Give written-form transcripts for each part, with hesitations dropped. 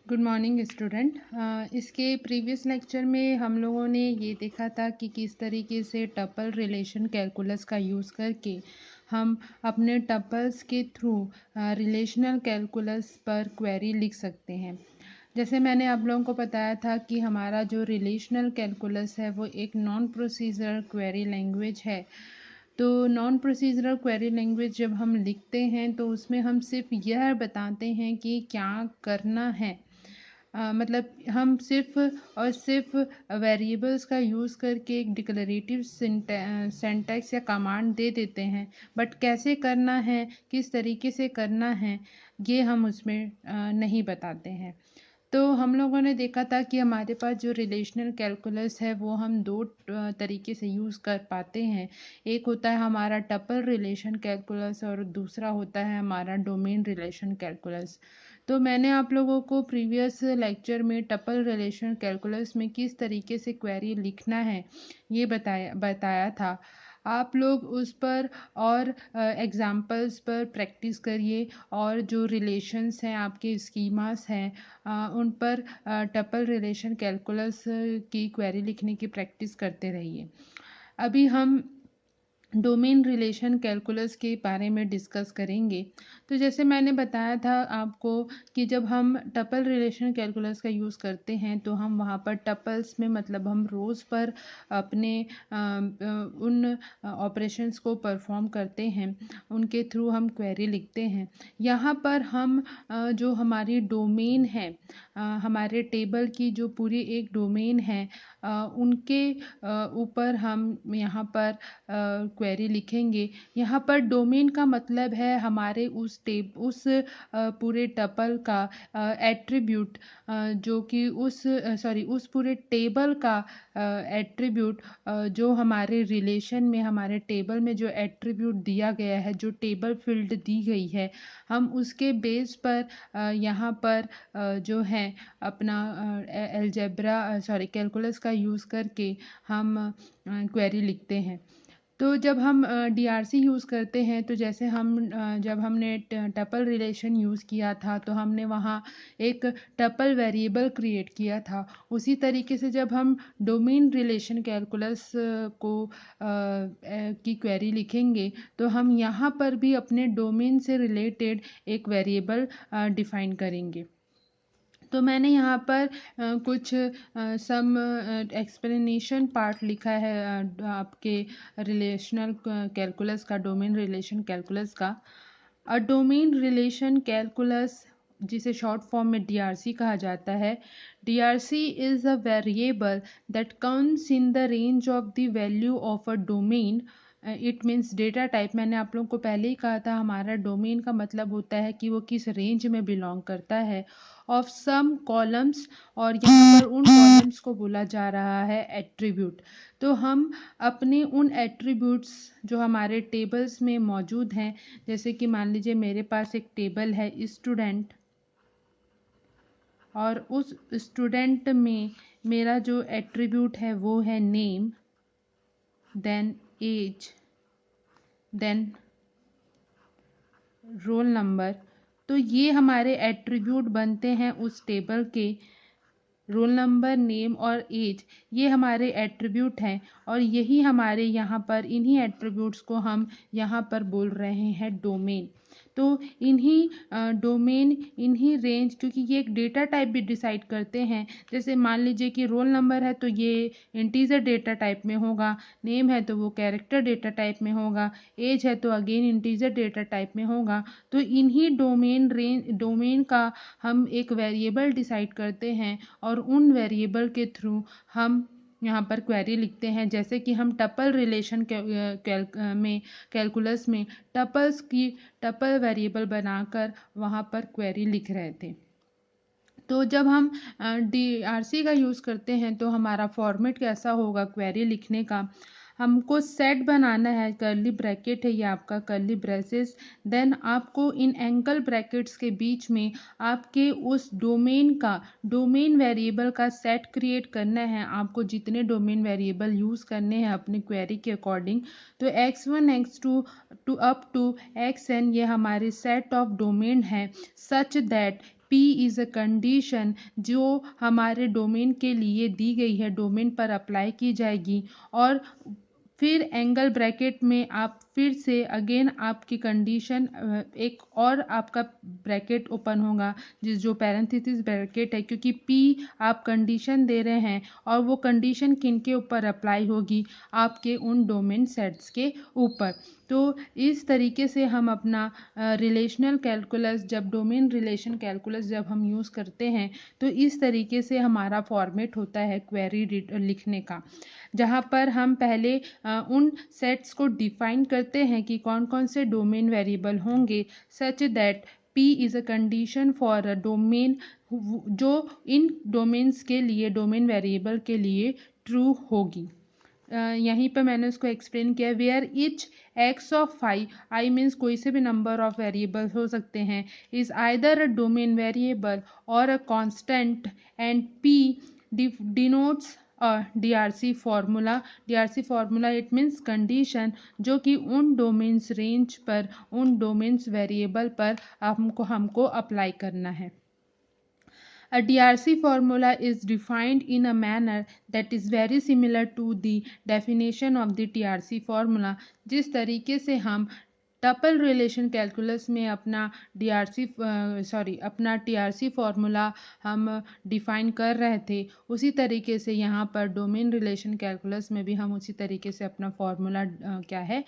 Good morning student. इसके previous lecture में हम लोगों ने ये देखा था कि किस तरीके से टपल रिलेशन कैलकुलस का यूज़ करके हम अपने टपल्स के थ्रू रिलेशनल कैलकुलस पर क्वेरी लिख सकते हैं। जैसे मैंने आप लोगों को बताया था कि हमारा जो रिलेशनल कैलकुलस है वो एक नॉन प्रोसीजरल क्वेरी लैंग्वेज है। तो नॉन प्रोसीजरल क्वेरी लैंग्वेज जब हम लिखते हैं तो उसमें हम सिर्फ यह बताते हैं कि क्या करना है। मतलब हम सिर्फ और सिर्फ वेरिएबल्स का यूज़ करके एक डिक्लरेटिव सिंटैक्स या कमांड दे देते हैं, बट कैसे करना है, किस तरीके से करना है, ये हम उसमें नहीं बताते हैं। तो हम लोगों ने देखा था कि हमारे पास जो रिलेशनल कैलकुलस है वो हम दो तरीके से यूज़ कर पाते हैं। एक होता है हमारा टपल रिलेशन कैलकुलस और दूसरा होता है हमारा डोमेन रिलेशन कैलकुलस। तो मैंने आप लोगों को प्रीवियस लेक्चर में टपल रिलेशन कैलकुलस में किस तरीके से क्वेरी लिखना है ये बताया था। आप लोग उस पर और एग्जाम्पल्स पर प्रैक्टिस करिए और जो रिलेशंस हैं आपके स्कीमास हैं उन पर टपल रिलेशन कैलकुलस की क्वेरी लिखने की प्रैक्टिस करते रहिए। अभी हम डोमेन रिलेशन कैलकुलस के बारे में डिस्कस करेंगे। तो जैसे मैंने बताया था आपको कि जब हम टपल रिलेशन कैलकुलस का यूज़ करते हैं तो हम वहाँ पर टपल्स में मतलब हम रोज़ पर अपने उन ऑपरेशंस को परफॉर्म करते हैं, उनके थ्रू हम क्वेरी लिखते हैं। यहाँ पर हम जो हमारी डोमेन है, हमारे टेबल की जो पूरी एक डोमेन है, उनके ऊपर हम यहाँ पर क्वेरी लिखेंगे। यहाँ पर डोमेन का मतलब है हमारे उस पूरे टपल का एट्रीब्यूट, जो कि उस पूरे टेबल का एट्रीब्यूट, जो हमारे रिलेशन में हमारे टेबल में जो एट्रीब्यूट दिया गया है, जो टेबल फील्ड दी गई है, हम उसके बेस पर यहाँ पर जो है अपना कैलकुलस का यूज़ करके हम क्वेरी लिखते हैं। तो जब हम डीआरसी यूज़ करते हैं तो जैसे जब हमने टपल रिलेशन यूज़ किया था तो हमने वहाँ एक टपल वेरिएबल क्रिएट किया था। उसी तरीके से जब हम डोमेन रिलेशन कैलकुलस की क्वेरी लिखेंगे तो हम यहाँ पर भी अपने डोमेन से रिलेटेड एक वेरिएबल डिफ़ाइन करेंगे। तो मैंने यहाँ पर कुछ सम एक्सप्लेनेशन पार्ट लिखा है आपके रिलेशनल कैलकुलस का, डोमेन रिलेशन कैलकुलस का। अ डोमेन रिलेशन कैलकुलस, जिसे शॉर्ट फॉर्म में डीआरसी कहा जाता है, DRC is a variable that comes in the range of the value of a domain. It means data type. मैंने आप लोगों को पहले ही कहा था हमारा डोमेन का मतलब होता है कि वो किस रेंज में बिलोंग करता है, ऑफ सम कॉलम्स, और यहाँ पर उन कॉलम्स को बोला जा रहा है एट्रीब्यूट। तो हम अपने उन एट्रीब्यूट्स जो हमारे टेबल्स में मौजूद हैं, जैसे कि मान लीजिए मेरे पास एक टेबल है स्टूडेंट, और उस स्टूडेंट में मेरा जो एट्रीब्यूट है वो है name, then age, then roll number. तो ये हमारे एट्रीब्यूट बनते हैं उस टेबल के। रोल नंबर, नेम और एज, ये हमारे एट्रीब्यूट हैं, और यही हमारे यहाँ पर इन्हीं एट्रीब्यूट्स को हम यहाँ पर बोल रहे हैं डोमेन। तो इन्हीं डोमेन, इन्हीं रेंज, क्योंकि ये एक डेटा टाइप भी डिसाइड करते हैं। जैसे मान लीजिए कि रोल नंबर है तो ये इंटीजर डेटा टाइप में होगा, नेम है तो वो कैरेक्टर डेटा टाइप में होगा, एज है तो अगेन इंटीजर डेटा टाइप में होगा। तो इन्हीं डोमेन का हम एक वेरिएबल डिसाइड करते हैं और उन वेरिएबल के थ्रू हम यहाँ पर क्वेरी लिखते हैं। जैसे कि हम टपल रिलेशन कैलकुलस में टपल वेरिएबल बनाकर वहाँ पर क्वेरी लिख रहे थे। तो जब हम डीआरसी का यूज़ करते हैं तो हमारा फॉर्मेट कैसा होगा क्वेरी लिखने का, हमको सेट बनाना है, कर्ली ब्रैकेट है ये आपका, कर्ली ब्रेसेस, देन आपको इन एंगल ब्रैकेट्स के बीच में आपके उस डोमेन वेरिएबल का सेट क्रिएट करना है। आपको जितने डोमेन वेरिएबल यूज़ करने हैं अपनी क्वेरी के अकॉर्डिंग, तो x1 x2 to up to xn ये हमारे सेट ऑफ डोमेन है, such that P is a condition जो हमारे डोमेन के लिए दी गई है, डोमेन पर अप्लाई की जाएगी। और फिर एंगल ब्रैकेट में आप फिर से अगेन आपकी कंडीशन एक और आपका ब्रैकेट ओपन होगा, जो पैरेंथेसिस ब्रैकेट है, क्योंकि P आप कंडीशन दे रहे हैं और वो कंडीशन किन के ऊपर अप्लाई होगी, आपके उन डोमेन सेट्स के ऊपर। तो इस तरीके से हम अपना रिलेशनल कैलकुलस, जब डोमेन रिलेशन कैलकुलस जब हम यूज़ करते हैं, तो इस तरीके से हमारा फॉर्मेट होता है क्वेरी लिखने का, जहाँ पर हम पहले उन सेट्स को डिफाइन करते हैं कि कौन कौन से डोमेन वेरिएबल होंगे, such that P is a condition for a domain, जो इन डोमेन्स के लिए, डोमेन वेरिएबल के लिए ट्रू होगी। यहीं पर मैंने उसको एक्सप्लेन किया, where each x of i means कोई से भी नंबर ऑफ वेरिएबल्स हो सकते हैं, is either a domain variable और a constant, and P denotes DRC formula. DRC formula it means condition, जो कि उन डोमेन्स रेंज पर, उन डोमेन्स वेरिएबल पर हमको अप्लाई करना है। A DRC formula is defined in a manner that is very similar to the definition of the TRC formula। जिस तरीके से हम टपल रिलेशन कैलकुलस में अपना अपना TRC फार्मूला हम डिफाइन कर रहे थे, उसी तरीके से यहाँ पर डोमेन रिलेशन कैलकुलस में भी हम उसी तरीके से अपना फार्मूला क्या है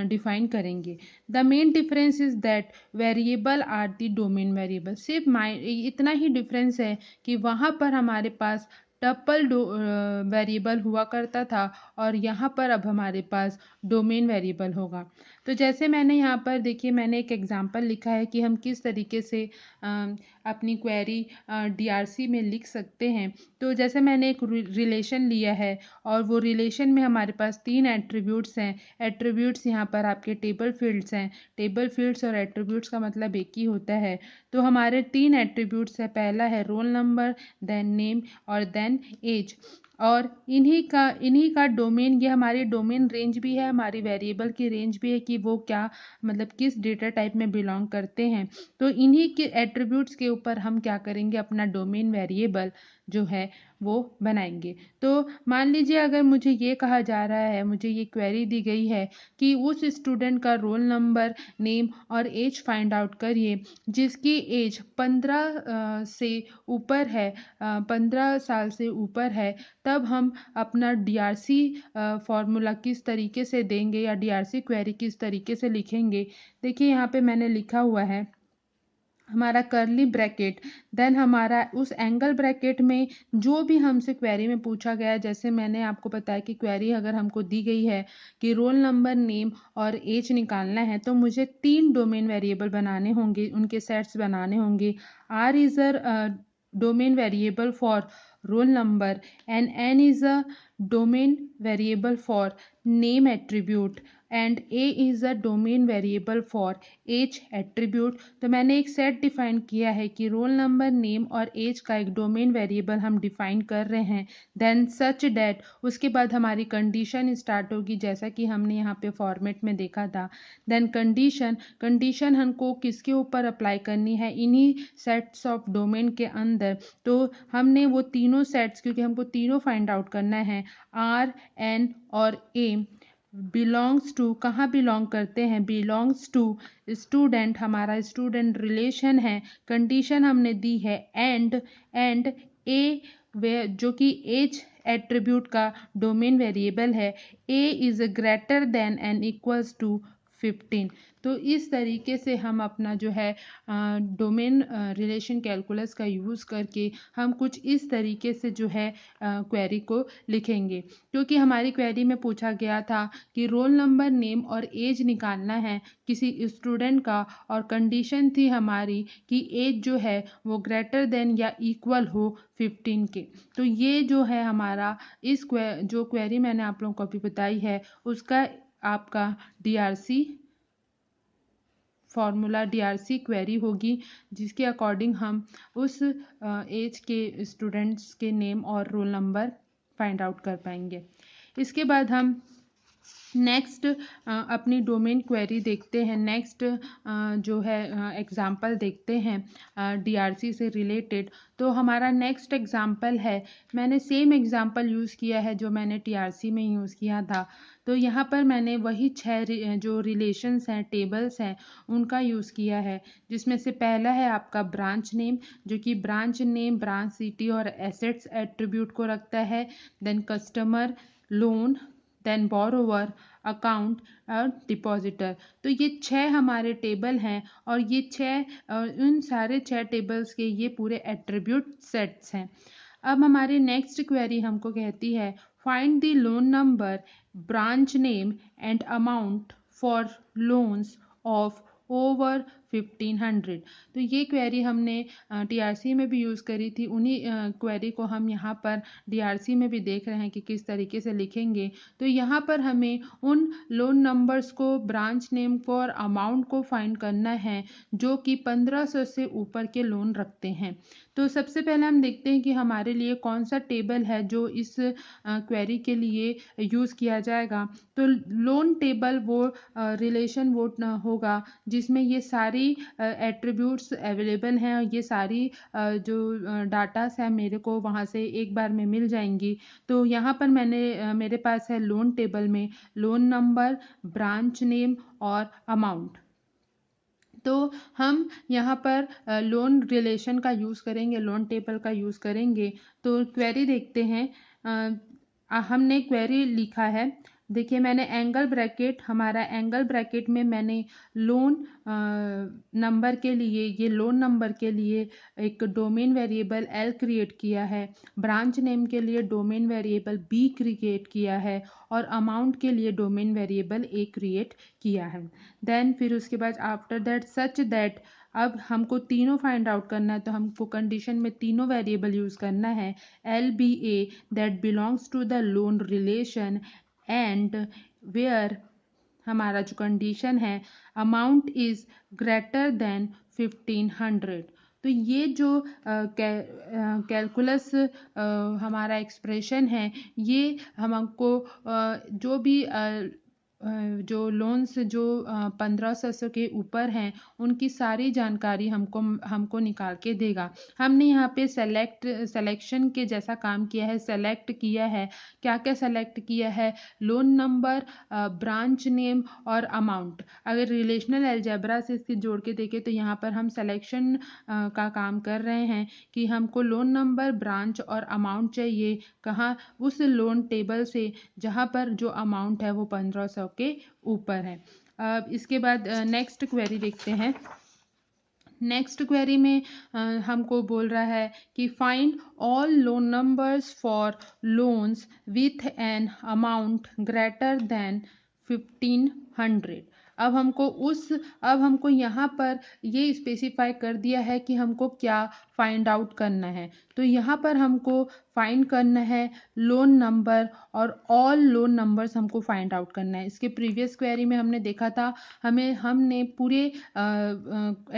डिफाइन करेंगे। The main difference is that variable are the domain variable. सिर्फ इतना ही डिफरेंस है कि वहाँ पर हमारे पास टपल वेरिएबल हुआ करता था और यहाँ पर अब हमारे पास डोमेन वेरिएबल होगा। तो जैसे मैंने यहाँ पर देखिए, मैंने एक एग्जांपल लिखा है कि हम किस तरीके से अपनी क्वेरी DRC में लिख सकते हैं। तो जैसे मैंने एक रिलेशन लिया है और वो रिलेशन में हमारे पास 3 एट्रीब्यूट्स हैं। एट्रीब्यूट्स यहाँ पर आपके टेबल फील्ड्स हैं। टेबल फील्ड्स और एट्रीब्यूट्स का मतलब एक ही होता है। तो हमारे 3 एट्रीब्यूट्स है, पहला है रोल नंबर, देन नेम और देन एज। और इन्हीं का डोमेन, ये हमारी डोमेन रेंज भी है, हमारी वेरिएबल की रेंज भी है कि वो क्या मतलब किस डेटा टाइप में बिलोंग करते हैं। तो इन्हीं के एट्रीब्यूट्स के ऊपर हम क्या करेंगे, अपना डोमेन वेरिएबल जो है वो बनाएंगे। तो मान लीजिए अगर मुझे ये कहा जा रहा है, मुझे ये क्वेरी दी गई है कि उस स्टूडेंट का रोल नंबर, नेम और एज फाइंड आउट करिए जिसकी एज 15 से ऊपर है, 15 साल से ऊपर है, तब हम अपना DRC फार्मूला किस तरीके से देंगे या DRC क्वेरी किस तरीके से लिखेंगे। देखिए यहाँ पे मैंने लिखा हुआ है हमारा कर्ली ब्रैकेट, देन हमारा उस एंगल ब्रैकेट में जो भी हमसे क्वेरी में पूछा गया, जैसे मैंने आपको बताया कि क्वेरी अगर हमको दी गई है कि रोल नंबर, नेम और एज निकालना है, तो मुझे 3 डोमेन वेरिएबल बनाने होंगे, उनके सेट्स बनाने होंगे। R is a domain variable for roll number and N is a domain variable for name attribute and A is a domain variable for age attribute। तो मैंने एक सेट डिफाइन किया है कि रोल नंबर, नेम और as का एक domain variable हम डिफाइन कर रहे हैं। देन सच डैट, उसके बाद हमारी कंडीशन स्टार्ट होगी, जैसा कि हमने यहाँ पे फॉर्मेट में देखा था। देन कंडीशन हमको किसके ऊपर अप्लाई करनी है, इन्हीं सेट्स ऑफ डोमेन के अंदर। तो हमने वो तीनों सेट्स, क्योंकि हमको तीनों फाइंड आउट करना है, R, N और A बिलोंग्स टू, कहाँ बिलोंग करते हैं, बिलोंग्स टू स्टूडेंट, हमारा स्टूडेंट रिलेशन है। कंडीशन हमने दी है एंड ए वे, जो कि एज एट्रीब्यूट का डोमेन वेरिएबल है, A is greater than and equals to 15। तो इस तरीके से हम अपना जो है डोमेन रिलेशन कैलकुलस का यूज़ करके हम कुछ इस तरीके से जो है क्वेरी को लिखेंगे। क्योंकि हमारी क्वेरी में पूछा गया था कि रोल नंबर, नेम और एज निकालना है किसी स्टूडेंट का, और कंडीशन थी हमारी कि एज जो है वो ग्रेटर देन या इक्वल हो 15 के। तो ये जो है हमारा जो क्वेरी मैंने आप लोगों को अभी बताई है, उसका आपका DRC फार्मूला, DRC क्वेरी होगी, जिसके अकॉर्डिंग हम उस एज के स्टूडेंट्स के नेम और रोल नंबर फाइंड आउट कर पाएंगे। इसके बाद हम नेक्स्ट अपनी डोमेन क्वेरी देखते हैं। नेक्स्ट जो है एग्जांपल देखते हैं डीआरसी से रिलेटेड। तो हमारा नेक्स्ट एग्जांपल है, मैंने सेम एग्जांपल यूज़ किया है जो मैंने टीआरसी में यूज़ किया था। तो यहाँ पर मैंने वही 6 जो रिलेशंस हैं, टेबल्स हैं, उनका यूज़ किया है। जिसमें से पहला है आपका ब्रांच नेम, जो कि ब्रांच नेम, ब्रांच सिटी और एसेट्स एट्रीब्यूट को रखता है। Then customer, loan, then borrower, account और डिपॉजिटर। तो ये 6 हमारे टेबल हैं और ये 6 उन सारे 6 टेबल्स के ये पूरे एट्रीब्यूट सेट्स हैं। अब हमारी नेक्स्ट क्वेरी हमको कहती है find the loan number, branch name and amount for loans of over 1500। तो ये क्वेरी हमने टीआरसी में भी यूज़ करी थी। उन्हीं क्वेरी को हम यहाँ पर डीआरसी में भी देख रहे हैं कि किस तरीके से लिखेंगे। तो यहाँ पर हमें उन लोन नंबर्स को, ब्रांच नेम को और अमाउंट को फाइंड करना है जो कि 1500 से ऊपर के लोन रखते हैं। तो सबसे पहले हम देखते हैं कि हमारे लिए कौन सा टेबल है जो इस क्वेरी के लिए यूज़ किया जाएगा। तो लोन टेबल वो रिलेशन वो होगा जिसमें ये सारी एट्रीब्यूट्स अवेलेबल हैं और ये सारी जो डाटास है मेरे को वहाँ से एक बार में मिल जाएंगी। तो यहाँ पर मेरे पास है लोन टेबल में लोन नंबर, ब्रांच नेम और अमाउंट। तो हम यहाँ पर लोन रिलेशन का यूज़ करेंगे, लोन टेबल का यूज़ करेंगे। तो क्वेरी देखते हैं। हमने क्वेरी लिखा है, देखिए मैंने एंगल ब्रैकेट, हमारा एंगल ब्रैकेट में मैंने लोन नंबर के लिए, ये लोन नंबर के लिए एक डोमेन वेरिएबल एल क्रिएट किया है, ब्रांच नेम के लिए डोमेन वेरिएबल बी क्रिएट किया है और अमाउंट के लिए डोमेन वेरिएबल ए क्रिएट किया है। देन फिर उसके बाद आफ्टर दैट सच दैट, अब हमको तीनों फाइंड आउट करना है तो हमको कंडीशन में तीनों वेरिएबल यूज़ करना है। L B A that belongs to the loan relation and where, हमारा जो कंडीशन है अमाउंट इज़ ग्रेटर देन 1500। तो ये जो कैलकुलस हमारा एक्सप्रेशन है, ये हमको जो भी जो लोन्स जो 1500 के ऊपर हैं उनकी सारी जानकारी हमको निकाल के देगा। हमने यहाँ पे सेलेक्शन के जैसा काम किया है, सेलेक्ट किया है। क्या क्या सेलेक्ट किया है? लोन नंबर, ब्रांच नेम और अमाउंट। अगर रिलेशनल अलजेब्रा से इसके जोड़ के देखें तो यहाँ पर हम सिलेक्शन का काम कर रहे हैं कि हमको लोन नंबर, ब्रांच और अमाउंट चाहिए। कहाँ? उस लोन टेबल से जहाँ पर जो अमाउंट है वो 1500 के ऊपर है। अब इसके बाद नेक्स्ट क्वेरी देखते हैं। नेक्स्ट क्वेरी में हमको बोल रहा है कि find all loan numbers for loans with an amount greater than 1500। अब हमको यहाँ पर ये स्पेसिफाई कर दिया है कि हमको क्या फाइंड आउट करना है। तो यहाँ पर हमको फाइंड करना है लोन नंबर और ऑल लोन नंबर्स हमको फाइंड आउट करना है। इसके प्रीवियस क्वेरी में हमने देखा था, हमने पूरे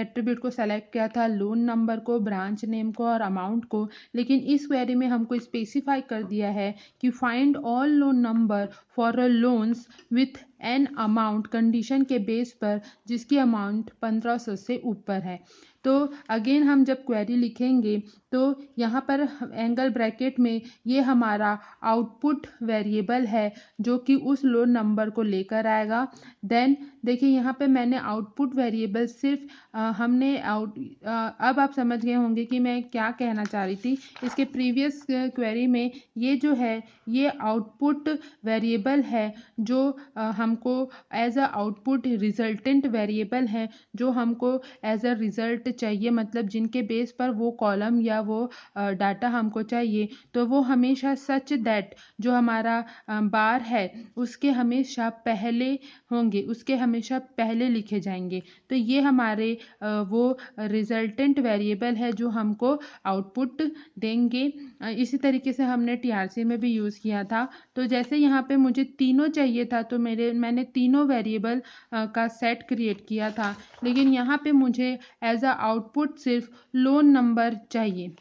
एट्रीब्यूट को सेलेक्ट किया था, लोन नंबर को, ब्रांच नेम को और अमाउंट को। लेकिन इस क्वेरी में हमको स्पेसिफाई कर दिया है कि find all loan number for a loans with an amount, condition के बेस पर जिसकी अमाउंट 1500 से ऊपर है। तो अगेन हम जब क्वेरी लिखेंगे तो यहाँ पर एंगल ब्रैकेट में ये हमारा आउटपुट वेरिएबल है जो कि उस लोन नंबर को लेकर आएगा। देन देखिए यहाँ पे मैंने आउटपुट वेरिएबल सिर्फ अब आप समझ गए होंगे कि मैं क्या कहना चाह रही थी। इसके प्रीवियस क्वेरी में ये जो है ये आउटपुट वेरिएबल है जो हमको as a output resultant variable है जो हमको एज अ रिजल्ट चाहिए, मतलब जिनके बेस पर वो कॉलम या वो डाटा हमको चाहिए। तो वो हमेशा सच दैट जो हमारा बार है उसके हमेशा पहले होंगे, उसके हमेशा पहले लिखे जाएंगे। तो ये हमारे वो रिजल्टेंट वेरिएबल है जो हमको आउटपुट देंगे। इसी तरीके से हमने टीआरसी में भी यूज़ किया था। तो जैसे यहाँ पे मुझे तीनों चाहिए था तो मैंने तीनों वेरिएबल का सेट क्रिएट किया था, लेकिन यहाँ पे मुझे एज अ आउटपुट सिर्फ लोन नंबर चाहिए।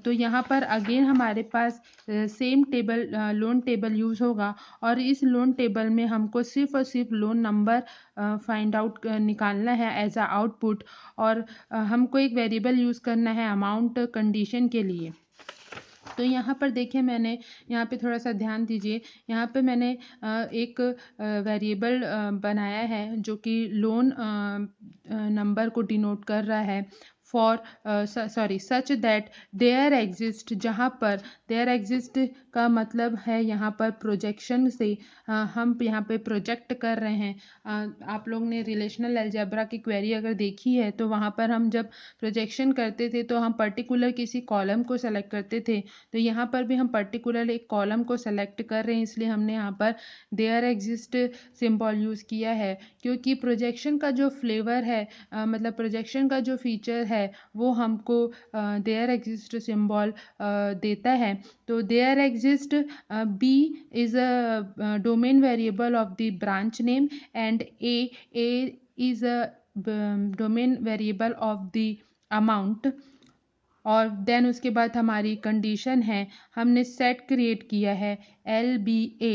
तो यहाँ पर अगेन हमारे पास same table loan table use होगा और इस लोन टेबल में हमको सिर्फ और सिर्फ लोन नंबर फाइंड आउट निकालना है एज अ आउटपुट। और हमको एक वेरिएबल यूज़ करना है अमाउंट कंडीशन के लिए। तो यहाँ पर देखिए मैंने यहाँ पे थोड़ा सा ध्यान दीजिए, यहाँ पे मैंने एक वेरिएबल बनाया है जो कि लोन नंबर को डिनोट कर रहा है for sorry such that there exist, जहाँ पर देयर एग्जिस्ट का मतलब है यहाँ पर प्रोजेक्शन से हम यहाँ पे प्रोजेक्ट कर रहे हैं। आप लोग ने रिलेशनल अलजेब्रा की क्वेरी अगर देखी है तो वहाँ पर हम जब प्रोजेक्शन करते थे तो हम पर्टिकुलर किसी कॉलम को सेलेक्ट करते थे। तो यहाँ पर भी हम पर्टिकुलर एक कॉलम को सेलेक्ट कर रहे हैं, इसलिए हमने यहाँ पर देयर एग्जिस्ट सिंबल यूज़ किया है। क्योंकि प्रोजेक्शन का जो फ्लेवर है मतलब प्रोजेक्शन का जो फीचर है वो हमको देयर एग्जिस्ट सिंबल देता है। तो there exist B is a domain variable of the branch name and A is a domain variable of the amount. और देन उसके बाद हमारी कंडीशन है, हमने सेट क्रिएट किया है LBA।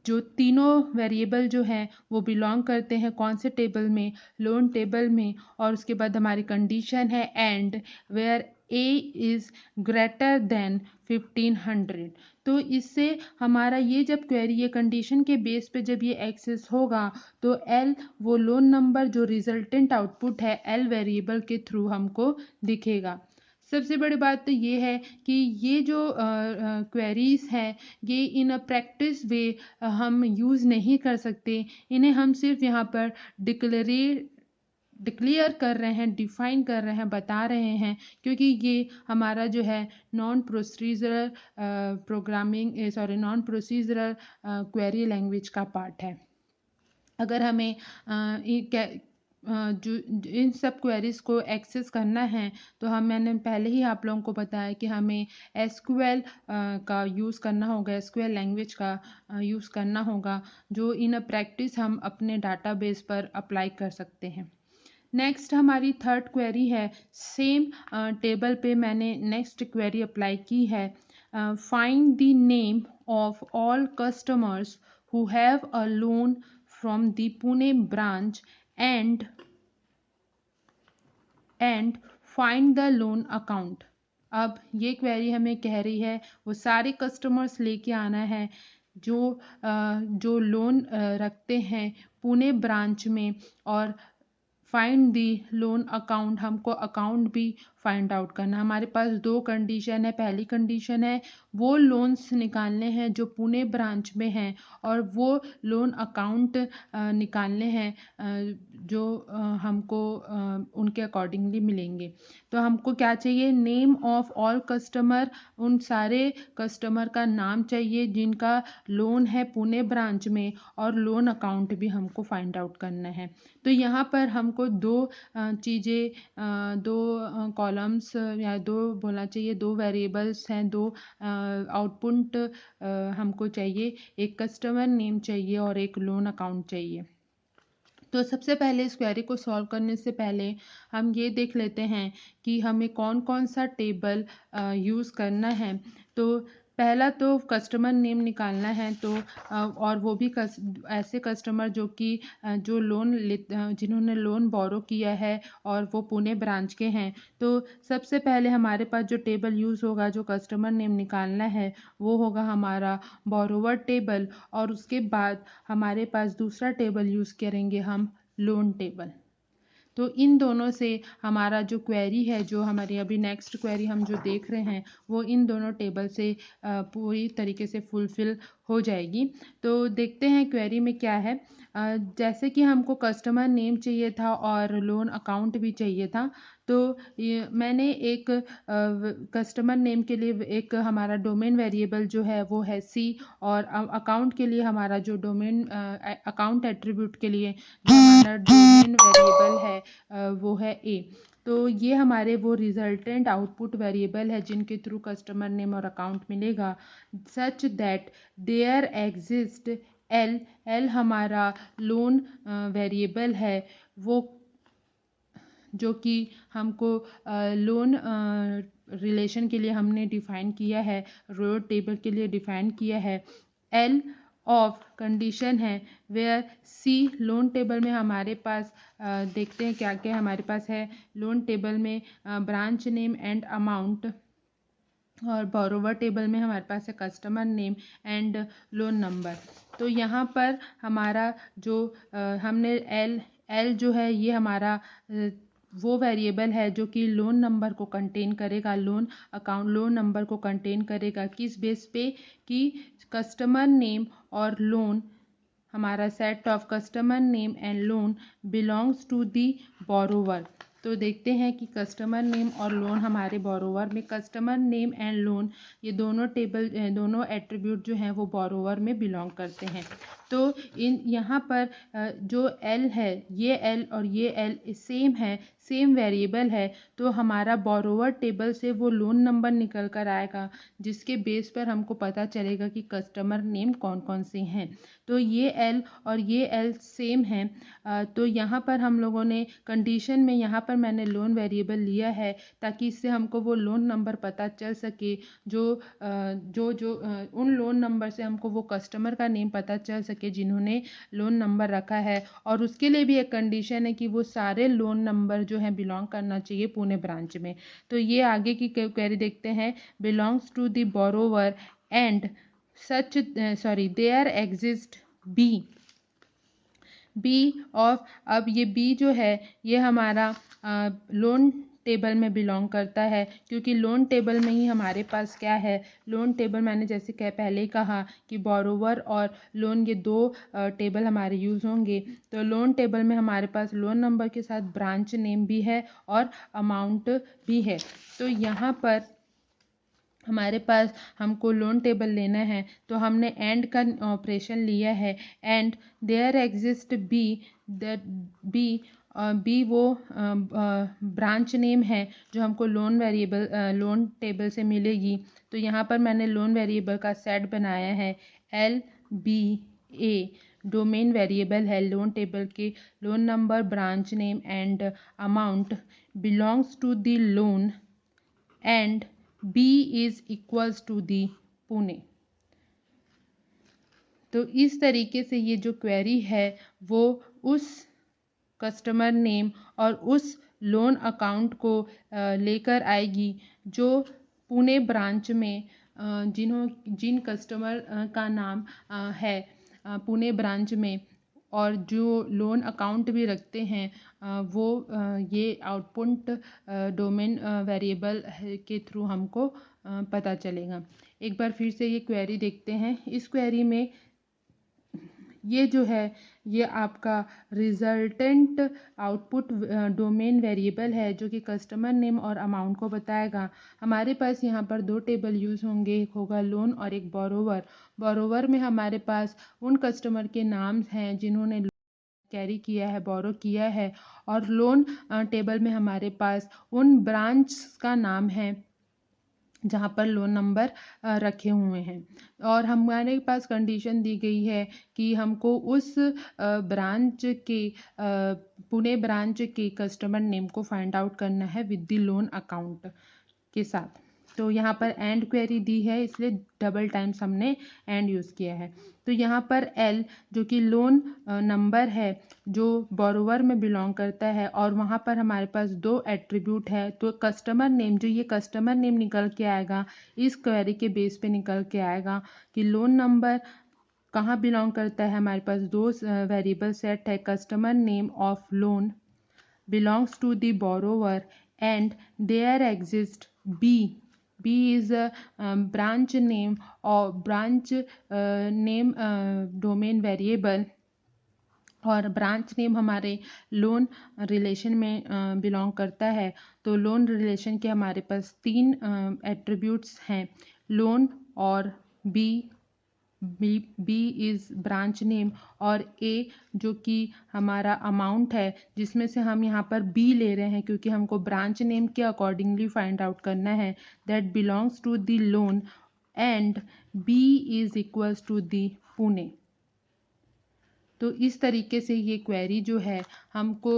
जो तीनों वेरिएबल जो हैं वो बिलोंग करते हैं कौन से टेबल में, लोन टेबल में। और उसके बाद हमारी कंडीशन है and where A is greater than 1500। तो इससे हमारा ये जब क्वेरी ये कंडीशन के बेस पे जब ये एक्सेस होगा तो L वो लोन नंबर जो रिजल्टेंट आउटपुट है L वेरिएबल के थ्रू हमको दिखेगा। सबसे बड़ी बात तो ये है कि ये जो क्वेरीज हैं ये इन अ प्रैक्टिस वे हम यूज़ नहीं कर सकते। इन्हें हम सिर्फ यहाँ पर डिक्लेयर कर रहे हैं, डिफाइन कर रहे हैं, बता रहे हैं, क्योंकि ये हमारा जो है non procedural programming sorry non procedural query language का पार्ट है। अगर हमें जो इन सब क्वेरीज को एक्सेस करना है तो मैंने पहले ही आप लोगों को बताया कि हमें एसक्यूएल का यूज़ करना होगा, एसक्यूएल लैंग्वेज का यूज़ करना होगा, जो इन प्रैक्टिस हम अपने डाटाबेस पर अप्लाई कर सकते हैं। नेक्स्ट हमारी थर्ड क्वेरी है, सेम टेबल पे मैंने नेक्स्ट क्वेरी अप्लाई की है। Find the name of all customers who have a loan from the Pune branch and find the loan account। अब ये क्वेरी हमें कह रही है वो सारे कस्टमर्स लेके आना है जो लोन रखते हैं पुणे ब्रांच में। और फाइंड दी लोन अकाउंट, हमको अकाउंट भी फाइंड आउट करना। हमारे पास दो कंडीशन है। पहली कंडीशन है वो लोन्स निकालने हैं जो पुणे ब्रांच में हैं और वो लोन अकाउंट निकालने हैं जो हमको उनके अकॉर्डिंगली मिलेंगे। तो हमको क्या चाहिए, नेम ऑफ ऑल कस्टमर, उन सारे कस्टमर का नाम चाहिए जिनका लोन है पुणे ब्रांच में, और लोन अकाउंट भी हमको फाइंड आउट करना है। तो यहाँ पर हमको दो चीज़ें, दो कॉलम्स या दो बोलना चाहिए, दो वेरिएबल्स हैं, दो आउटपुट हमको चाहिए, एक कस्टमर नेम चाहिए और एक लोन अकाउंट चाहिए। तो सबसे पहले इस क्वेरी को सॉल्व करने से पहले हम ये देख लेते हैं कि हमें कौन कौन सा टेबल यूज़ करना है। तो पहला तो कस्टमर नेम निकालना है। तो और वो भी ऐसे कस्टमर जो कि जो जिन्होंने लोन बोरो किया है और वो पुणे ब्रांच के हैं। तो सबसे पहले हमारे पास जो टेबल यूज़ होगा, जो कस्टमर नेम निकालना है, वो होगा हमारा बोरोवर टेबल। और उसके बाद हमारे पास दूसरा टेबल यूज़ करेंगे हम लोन टेबल। तो इन दोनों से हमारा जो क्वेरी है, जो हमारी अभी नेक्स्ट क्वेरी हम जो देख रहे हैं, वो इन दोनों टेबल से पूरी तरीके से फुलफ़िल हो जाएगी। तो देखते हैं क्वेरी में क्या है। जैसे कि हमको कस्टमर नेम चाहिए था और लोन अकाउंट भी चाहिए था। तो मैंने एक कस्टमर नेम के लिए एक हमारा डोमेन वेरिएबल जो है वो है C, और अकाउंट के लिए हमारा जो डोमेन अकाउंट एट्रीब्यूट के लिए जो हमारा डोमेन वेरिएबल है वो है A। तो ये हमारे वो रिजल्टेंट आउटपुट वेरिएबल है जिनके थ्रू कस्टमर नेम और अकाउंट मिलेगा। Such that there exist L हमारा लोन वेरिएबल है, वो जो कि हमको लोन रिलेशन के लिए हमने डिफाइन किया है, रो टेबल के लिए डिफाइन किया है। एल ऑफ कंडीशन है वेयर सी लोन टेबल में हमारे पास देखते हैं क्या क्या हमारे पास है। लोन टेबल में ब्रांच नेम एंड अमाउंट, और बोरोवर टेबल में हमारे पास है customer name and loan number. तो यहाँ पर हमारा जो हमने एल जो है ये हमारा वो वेरिएबल है जो कि लोन नंबर को कंटेन करेगा, लोन नंबर को कंटेन करेगा। किस बेस पे? कि कस्टमर नेम और लोन, हमारा set of customer name and loan belongs to the borrower. तो देखते हैं कि कस्टमर नेम और लोन हमारे बोरोवर में, कस्टमर नेम एंड लोन ये दोनों एट्रीब्यूट जो हैं वो बोरोवर में बिलोंग करते हैं। तो यहाँ पर जो एल है, ये एल और ये एल सेम है, सेम वेरिएबल है। तो हमारा बोरोवर टेबल से वो लोन नंबर निकल कर आएगा, जिसके बेस पर हमको पता चलेगा कि कस्टमर नेम कौन कौन से हैं। तो ये एल और ये एल सेम हैं। तो यहाँ पर हम लोगों ने कंडीशन में, यहाँ पर मैंने लोन वेरिएबल लिया है ताकि इससे हमको वो लोन नंबर पता चल सके, जो उन लोन नंबर से हमको वो कस्टमर का नेम पता चल सके जिन्होंने लोन नंबर रखा है। और उसके लिए भी एक कंडीशन है कि वो सारे लोन नंबर जो हैं बिलोंग करना चाहिए पुणे ब्रांच में। तो ये आगे की क्वेरी देखते हैं। Belongs to the borrower and such there exist B of, अब ये बी जो है ये हमारा लोन टेबल में बिलोंग करता है, क्योंकि लोन टेबल में ही हमारे पास क्या है, लोन टेबल मैंने जैसे पहले ही कहा कि बोरोवर और लोन ये दो टेबल हमारे यूज़ होंगे। तो लोन टेबल में हमारे पास लोन नंबर के साथ ब्रांच नेम भी है और अमाउंट भी है। तो यहाँ पर हमारे पास हमको लोन टेबल लेना है, तो हमने एंड का ऑपरेशन लिया है। And there exist B, that B वो ब्रांच नेम है जो हमको लोन टेबल से मिलेगी। तो यहाँ पर मैंने लोन वेरिएबल का सेट बनाया है। L B A domain variable है लोन टेबल के। Loan number, branch name and amount belongs to the loan and B is equals to the Pune. तो इस तरीके से ये जो क्वेरी है वो उस कस्टमर नेम और उस लोन अकाउंट को लेकर आएगी जो पुणे ब्रांच में जिन कस्टमर का नाम है पुणे ब्रांच में, और जो लोन अकाउंट भी रखते हैं वो ये आउटपुट डोमेन वेरिएबल के थ्रू हमको पता चलेगा। एक बार फिर से ये क्वेरी देखते हैं। इस क्वेरी में ये जो है ये आपका रिजल्टेंट आउटपुट डोमेन वेरिएबल है जो कि कस्टमर नेम और अमाउंट को बताएगा। हमारे पास यहाँ पर दो टेबल यूज़ होंगे, एक होगा लोन और एक बोरोवर। बोरोवर में हमारे पास उन कस्टमर के नाम हैं जिन्होंने कैरी किया है, बोरो किया है, और लोन टेबल में हमारे पास उन ब्रांच का नाम है जहाँ पर लोन नंबर रखे हुए हैं। और हमारे पास कंडीशन दी गई है कि हमको उस ब्रांच के पुणे ब्रांच के कस्टमर नेम को फाइंड आउट करना है विद द लोन अकाउंट के साथ। तो यहाँ पर एंड क्वेरी दी है, इसलिए डबल टाइम्स हमने एंड यूज़ किया है। तो यहाँ पर एल जो कि लोन नंबर है जो बोरोवर में बिलोंग करता है, और वहाँ पर हमारे पास दो एट्रीब्यूट है। तो कस्टमर नेम, जो ये कस्टमर नेम निकल के आएगा इस क्वेरी के बेस पे निकल के आएगा कि लोन नंबर कहाँ बिलोंग करता है। हमारे पास दो वेरिएबल सेट है, customer name of loan belongs to the borrower and there exists B. B is a branch name or branch name domain variable, और ब्रांच नेम हमारे लोन रिलेशन में belong करता है। तो लोन रिलेशन के हमारे पास तीन एट्रीब्यूट्स हैं, लोन और बी इज़ ब्रांच नेम, और ए जो कि हमारा अमाउंट है, जिसमें से हम यहाँ पर बी ले रहे हैं क्योंकि हमको ब्रांच नेम के अकॉर्डिंगली फाइंड आउट करना है, that belongs to the loan and B is equals to the Pune. तो इस तरीके से ये क्वेरी जो है हमको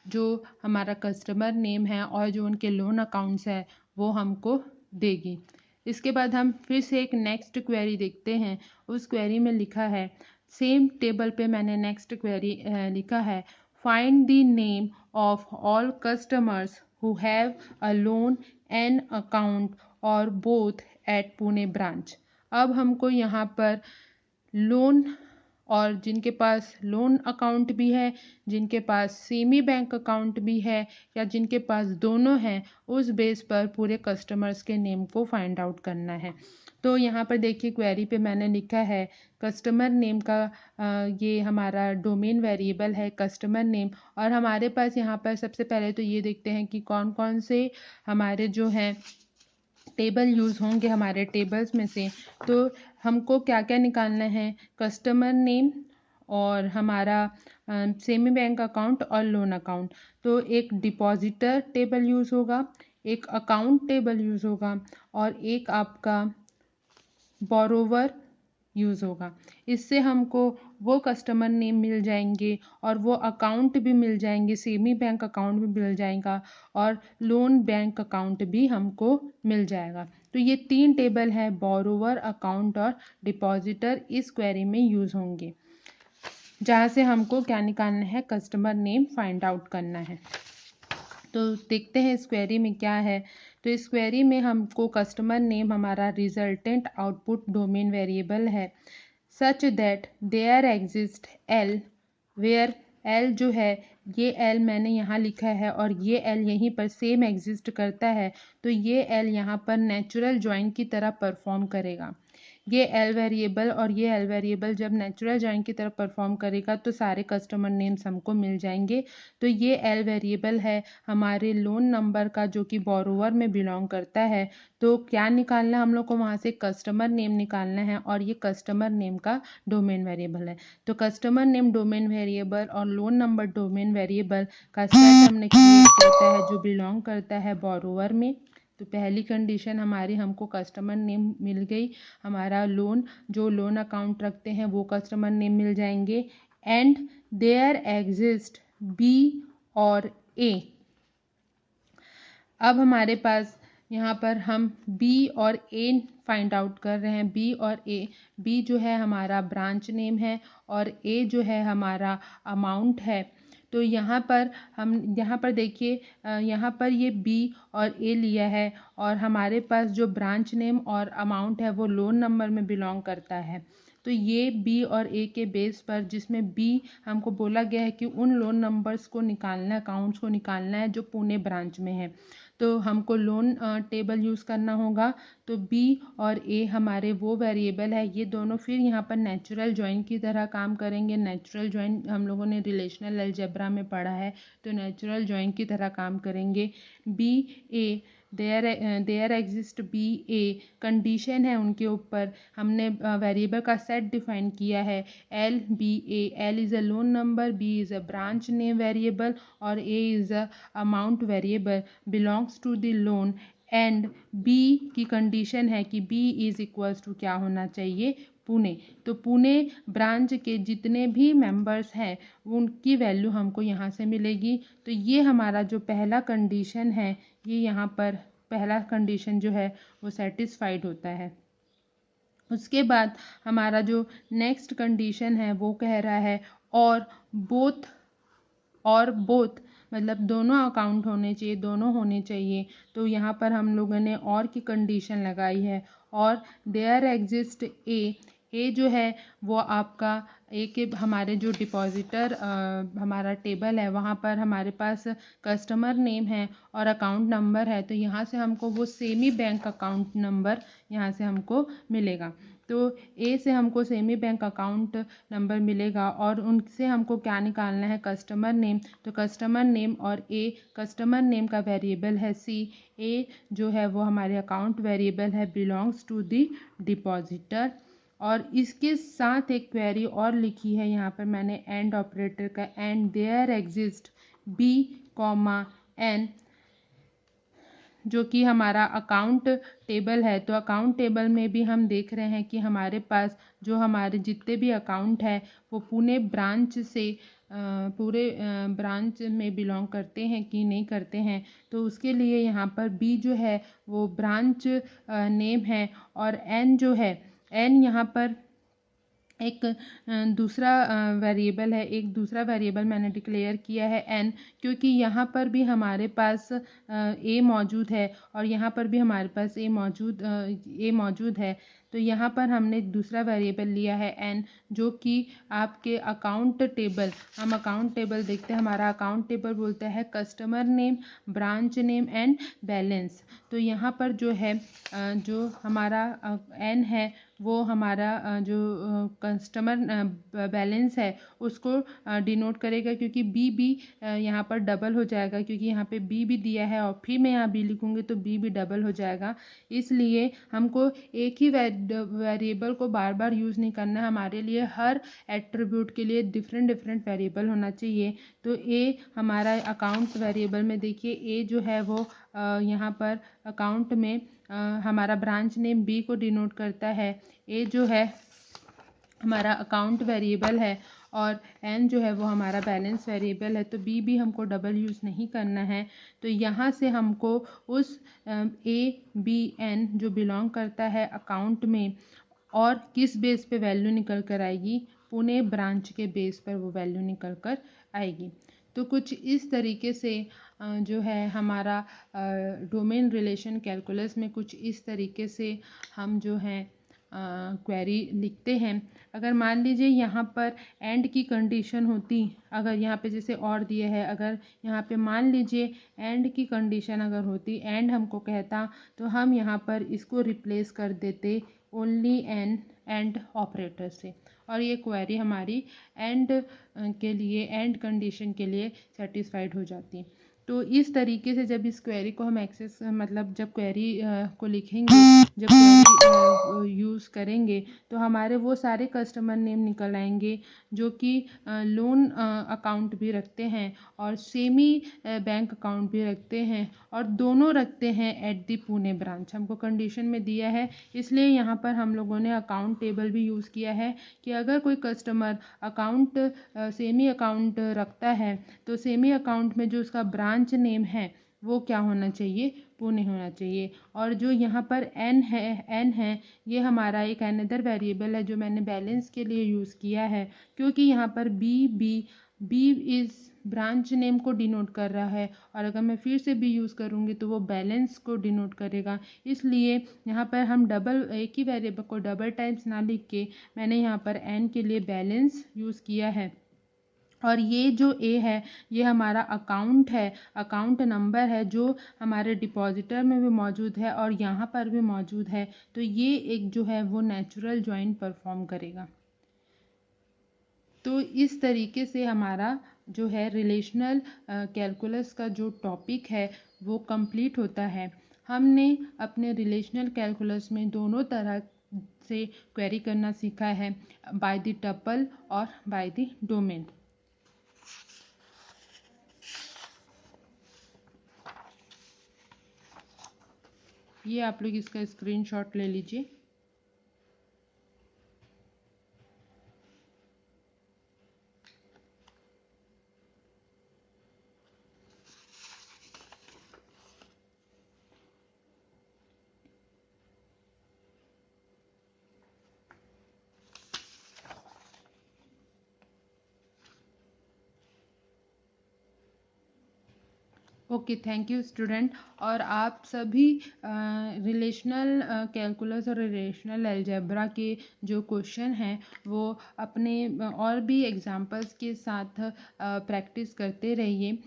जो हमारा कस्टमर नेम है और जो उनके लोन अकाउंट्स है वो हमको देगी। इसके बाद हम फिर से एक नेक्स्ट क्वेरी देखते हैं। उस क्वेरी में लिखा है, सेम टेबल पे मैंने नेक्स्ट क्वेरी लिखा है, find the name of all customers who have a loan and account और बोथ एट पुणे ब्रांच। अब हमको यहाँ पर लोन और जिनके पास लोन अकाउंट भी है, जिनके पास सेमी बैंक अकाउंट भी है, या जिनके पास दोनों हैं, उस बेस पर पूरे कस्टमर्स के नेम को फाइंड आउट करना है। तो यहाँ पर देखिए क्वेरी पे मैंने लिखा है कस्टमर नेम का ये हमारा डोमेन वेरिएबल है कस्टमर नेम। और हमारे पास यहाँ पर सबसे पहले तो ये देखते हैं कि कौन कौन से हमारे जो हैं टेबल यूज़ होंगे हमारे टेबल्स में से। तो हमको क्या क्या निकालना है, कस्टमर नेम और हमारा सेमी बैंक अकाउंट और लोन अकाउंट। तो एक डिपॉजिटर टेबल यूज़ होगा, एक अकाउंट टेबल यूज़ होगा और एक आपका बोरोवर यूज़ होगा। इससे हमको वो कस्टमर नेम मिल जाएंगे और वो अकाउंट भी मिल जाएंगे, सेमी बैंक अकाउंट भी मिल जाएगा और लोन बैंक अकाउंट भी हमको मिल जाएगा। तो ये 3 टेबल हैं, बोरोवर, अकाउंट और डिपॉजिटर, इस क्वेरी में यूज़ होंगे, जहाँ से हमको क्या निकालना है, कस्टमर नेम फाइंड आउट करना है। तो देखते हैं इस क्वेरी में क्या है। तो इस क्वेरी में हमको कस्टमर नेम हमारा रिजल्टेंट आउटपुट डोमेन वेरिएबल है, such that there exist L, where L जो है ये एल मैंने यहाँ लिखा है और ये एल यहीं पर सेम एग्जिस्ट करता है। तो ये एल यहाँ पर नेचुरल जॉइन की तरह परफॉर्म करेगा। ये एल वेरिएबल और ये एल वेरिएबल जब नेचुरल जॉइन की तरह परफॉर्म करेगा तो सारे कस्टमर नेम्स हमको मिल जाएंगे। तो ये एल वेरिएबल है हमारे लोन नंबर का जो कि बोरोवर में बिलोंग करता है। तो क्या निकालना है हम लोग को, वहाँ से कस्टमर नेम निकालना है और ये कस्टमर नेम का डोमेन वेरिएबल है। तो कस्टमर नेम डोमेन वेरिएबल और लोन नंबर डोमेन वेरिएबल का सेट हमने क्रिएट करता है जो बिलोंग करता है बोरोवर में। तो पहली कंडीशन हमारी, हमको कस्टमर नेम मिल गई, हमारा लोन जो लोन अकाउंट रखते हैं वो कस्टमर नेम मिल जाएंगे। एंड देयर एग्जिस्ट बी और ए। अब हमारे पास यहाँ पर हम बी और ए फाइंड आउट कर रहे हैं, बी और ए। बी जो है हमारा ब्रांच नेम है और ए जो है हमारा अमाउंट है। तो यहाँ पर देखिए, यहाँ पर ये बी और ए लिया है और हमारे पास जो ब्रांच नेम और अमाउंट है वो लोन नंबर में बिलोंग करता है। तो ये बी और ए के बेस पर, जिसमें बी हमको बोला गया है कि उन लोन नंबर्स को निकालना है, अकाउंट्स को निकालना है जो पुणे ब्रांच में है, तो हमको लोन टेबल यूज़ करना होगा। तो बी और ए हमारे वो वेरिएबल है, ये दोनों फिर यहाँ पर नेचुरल जॉइन की तरह काम करेंगे। नेचुरल जॉइन हम लोगों ने रिलेशनल अलजेब्रा में पढ़ा है, तो नेचुरल जॉइन की तरह काम करेंगे। B A, there exist B A, condition है उनके ऊपर, हमने वेरिएबल का सेट डिफाइन किया है, L B A. L is a loan number, B is a branch name variable और A is a amount variable belongs to the loan. And B की condition है कि बी इज़ इक्वल्स टू क्या होना चाहिए, पुणे। तो पुणे ब्रांच के जितने भी मेंबर्स हैं उनकी वैल्यू हमको यहाँ से मिलेगी। तो ये हमारा जो पहला कंडीशन है, ये यहाँ पर पहला कंडीशन जो है वो सेटिस्फाइड होता है। उसके बाद हमारा जो नेक्स्ट कंडीशन है वो कह रहा है और बोथ मतलब दोनों अकाउंट होने चाहिए, दोनों होने चाहिए। तो यहाँ पर हम लोगों ने और की कंडीशन लगाई है। और देयर एग्जिस्ट ए, ए जो है वो आपका ए के हमारे जो डिपॉजिटर हमारा टेबल है वहाँ पर हमारे पास कस्टमर नेम है और अकाउंट नंबर है। तो यहाँ से हमको वो सेमी बैंक अकाउंट नंबर यहाँ से हमको मिलेगा। तो ए से हमको सेमी बैंक अकाउंट नंबर मिलेगा और उनसे हमको क्या निकालना है, कस्टमर नेम। तो कस्टमर नेम और ए, कस्टमर नेम का वेरिएबल है सी, ए जो है वो हमारे अकाउंट वेरिएबल है, बिलोंग्स टू द डिपॉजिटर। और इसके साथ एक क्वेरी और लिखी है यहाँ पर मैंने, एंड ऑपरेटर का, and there exist B comma N, जो कि हमारा अकाउंट टेबल है। तो अकाउंट टेबल में भी हम देख रहे हैं कि हमारे पास जो हमारे जितने भी अकाउंट है वो पुणे ब्रांच से पूरे ब्रांच में बिलोंग करते हैं कि नहीं करते हैं। तो उसके लिए यहाँ पर बी जो है वो ब्रांच नेम है, और एन जो है, एन यहाँ पर एक दूसरा वेरिएबल है, एक दूसरा वेरिएबल मैंने डिक्लेयर किया है एन, क्योंकि यहाँ पर भी हमारे पास ए मौजूद है और यहाँ पर भी हमारे पास ए मौजूद है। तो यहाँ पर हमने एक दूसरा वेरिएबल लिया है एन, जो कि आपके अकाउंट टेबल, हम अकाउंट टेबल देखते हैं, हमारा अकाउंट टेबल बोलता है customer name, branch name and balance. तो यहाँ पर जो है जो हमारा एन है वो हमारा जो कस्टमर बैलेंस है उसको डिनोट करेगा, क्योंकि बी भी यहाँ पर डबल हो जाएगा, क्योंकि यहाँ पे बी भी दिया है और फिर मैं यहाँ बी लिखूँगी तो बी भी डबल हो जाएगा। इसलिए हमको एक ही वेरिएबल को बार बार यूज़ नहीं करना है, हमारे लिए हर एट्रीब्यूट के लिए डिफरेंट डिफरेंट वेरिएबल होना चाहिए। तो ए हमारा अकाउंट वेरिएबल में देखिए, ए जो है वो यहाँ पर अकाउंट में हमारा ब्रांच नेम बी को डिनोट करता है। ए जो है हमारा अकाउंट वेरिएबल है और एन जो है वो हमारा बैलेंस वेरिएबल है। तो बी भी हमको डबल यूज़ नहीं करना है। तो यहाँ से हमको उस ए बी एन जो बिलोंग करता है अकाउंट में, और किस बेस पे वैल्यू निकल कर आएगी, पुणे ब्रांच के बेस पर वो वैल्यू निकल कर आएगी। तो कुछ इस तरीके से जो है हमारा डोमेन रिलेशन कैलकुलस में कुछ इस तरीके से हम जो है क्वेरी लिखते हैं। अगर मान लीजिए यहाँ पर एंड की कंडीशन होती, अगर यहाँ पे जैसे और दिए है, अगर यहाँ पे मान लीजिए एंड की कंडीशन अगर होती, एंड हमको कहता, तो हम यहाँ पर इसको रिप्लेस कर देते ओनली एन एंड ऑपरेटर से, और ये क्वेरी हमारी एंड के लिए, एंड कंडीशन के लिए सेटिस्फाइड हो जाती। तो इस तरीके से जब इस क्वेरी को हम एक्सेस, मतलब जब क्वेरी को लिखेंगे, जब क्वेरी यूज़ करेंगे, तो हमारे वो सारे कस्टमर नेम निकल आएंगे जो कि लोन अकाउंट भी रखते हैं और सेमी बैंक अकाउंट भी रखते हैं, और दोनों रखते हैं एट दी पुणे ब्रांच। हमको कंडीशन में दिया है, इसलिए यहाँ पर हम लोगों ने अकाउंट टेबल भी यूज़ किया है कि अगर कोई कस्टमर अकाउंट सेमी अकाउंट रखता है, तो सेमी अकाउंट में जो उसका ब्रांच नेम है वो क्या होना चाहिए, पुणे होना चाहिए। और जो यहाँ पर एन है, ये हमारा एक अनदर वेरिएबल है जो मैंने बैलेंस के लिए यूज़ किया है, क्योंकि यहाँ पर बी इज़ ब्रांच नेम को डिनोट कर रहा है, और अगर मैं फिर से बी यूज़ करूँगी तो वो बैलेंस को डिनोट करेगा। इसलिए यहाँ पर हम डबल, एक ही वेरिएबल को डबल टाइम्स ना लिख के मैंने यहाँ पर एन के लिए बैलेंस यूज़ किया है। और ये जो ए है ये हमारा अकाउंट है, अकाउंट नंबर है जो हमारे डिपॉजिटर में भी मौजूद है और यहाँ पर भी मौजूद है। तो ये एक जो है वो नेचुरल जॉइन परफॉर्म करेगा। तो इस तरीके से हमारा जो है रिलेशनल कैलकुलस का जो टॉपिक है वो कंप्लीट होता है। हमने अपने रिलेशनल कैलकुलस में दोनों तरह से क्वेरी करना सीखा है, बाय द टपल और बाय द डोमेन। ये आप लोग इसका स्क्रीनशॉट ले लीजिए। Okay, thank you student. और आप सभी रिलेशनल कैलकुलस और रिलेशनल अलजेब्रा के जो क्वेश्चन हैं वो अपने और भी एग्जांपल्स के साथ प्रैक्टिस करते रहिए।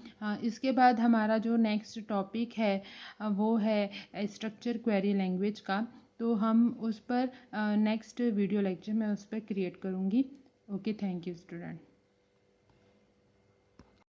इसके बाद हमारा जो नेक्स्ट टॉपिक है वो है स्ट्रक्चर क्वेरी लैंग्वेज का। तो हम उस पर नेक्स्ट वीडियो लेक्चर में उस पर क्रिएट करूँगी। Okay, thank you student.